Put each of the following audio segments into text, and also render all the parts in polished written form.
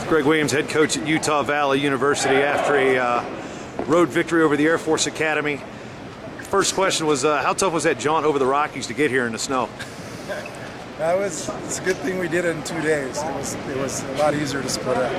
Greg Williams, head coach at Utah Valley University, after a road victory over the Air Force Academy. First question was, how tough was that jaunt over the Rockies to get here in the snow? It's a good thing we did it in 2 days. It was a lot easier to split up.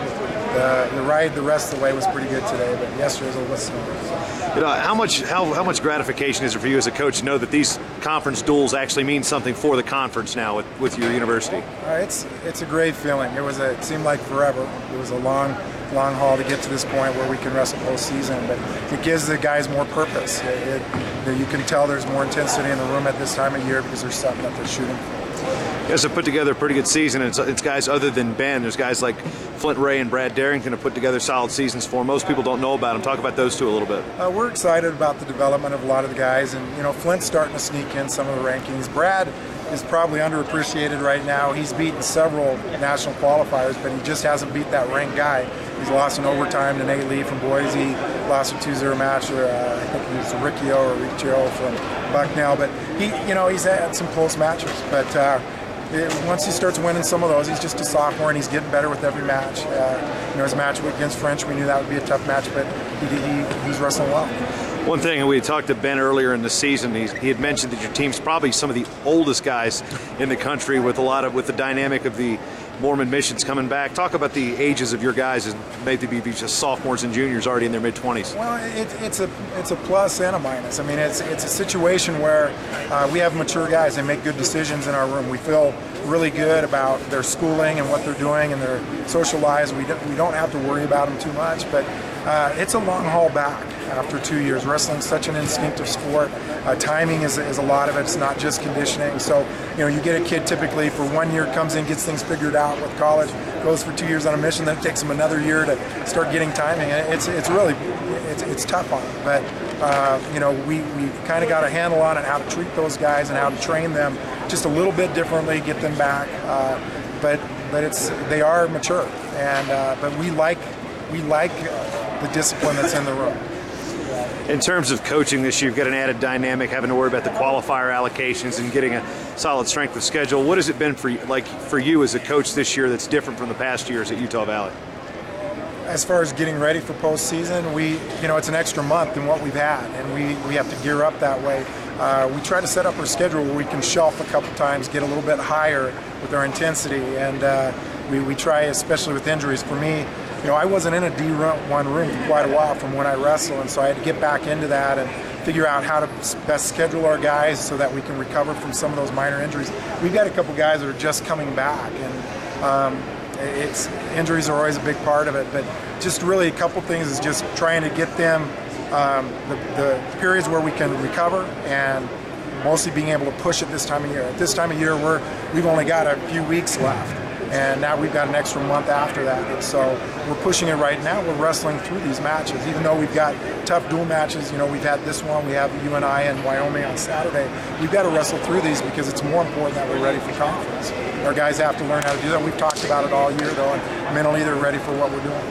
The ride the rest of the way was pretty good today, but yesterday was a little snowy. You know, how much gratification is it for you as a coach to know that these conference duels actually mean something for the conference now with your university? It's a great feeling. It seemed like forever. It was a long haul to get to this point where we can wrestle postseason, but it gives the guys more purpose. You can tell there's more intensity in the room at this time of year because there's something that they're shooting for. You guys have put together a pretty good season. It's guys other than Ben. There's guys like Flint Ray and Brad Darrington have put together solid seasons for. Most people don't know about them. Talk about those two a little bit. We're excited about the development of a lot of the guys, and Flint's starting to sneak in some of the rankings. Brad is probably underappreciated right now. He's beaten several national qualifiers, but he just hasn't beat that ranked guy. He's lost in overtime to Nate Lee from Boise, lost a 2-0 match, or I think it was Riccio from Bucknell, but he's had some close matches. But once he starts winning some of those, he's just a sophomore and he's getting better with every match. His match against French, we knew that would be a tough match, but he's wrestling well. One thing, and we talked to Ben earlier in the season, he had mentioned that your team's probably some of the oldest guys in the country with the dynamic of the Mormon missions coming back. Talk about the ages of your guys, and maybe be just sophomores and juniors already in their mid-20s. Well, it's a plus and a minus. I mean, it's a situation where we have mature guys. They make good decisions in our room. We feel really good about their schooling and what they're doing and their social lives. We don't have to worry about them too much, but it's a long haul back after 2 years. Wrestling's such an instinctive sport. Timing is a lot of it. It's not just conditioning. So, you get a kid typically for 1 year, comes in, gets things figured out with college, goes for 2 years on a mission, then it takes them another year to start getting timing. And it's tough on them. But, we kind of got a handle on it, how to treat those guys and how to train them just a little bit differently, get them back. But they are mature. And but we like the discipline that's in the room. In terms of coaching this year, you've got an added dynamic, having to worry about the qualifier allocations and getting a solid strength of schedule. What has it been for you as a coach this year that's different from the past years at Utah Valley? As far as getting ready for postseason, it's an extra month than what we've had, and we have to gear up that way. We try to set up our schedule where we can shelf a couple times, get a little bit higher with our intensity, and we try, especially with injuries. For me, I wasn't in a D1 room for quite a while from when I wrestled, and so I had to get back into that and figure out how to best schedule our guys so that we can recover from some of those minor injuries. We've got a couple guys that are just coming back, and injuries are always a big part of it, but just really a couple things is just trying to get them the periods where we can recover, and mostly being able to push it this time of year. At this time of year, we've only got a few weeks left, and now we've got an extra month after that. And so we're pushing it right now. We're wrestling through these matches, even though we've got tough dual matches. We've had this one. We have UNI and Wyoming on Saturday. We've got to wrestle through these because it's more important that we're ready for conference. Our guys have to learn how to do that. We've talked about it all year, though, and mentally they're ready for what we're doing.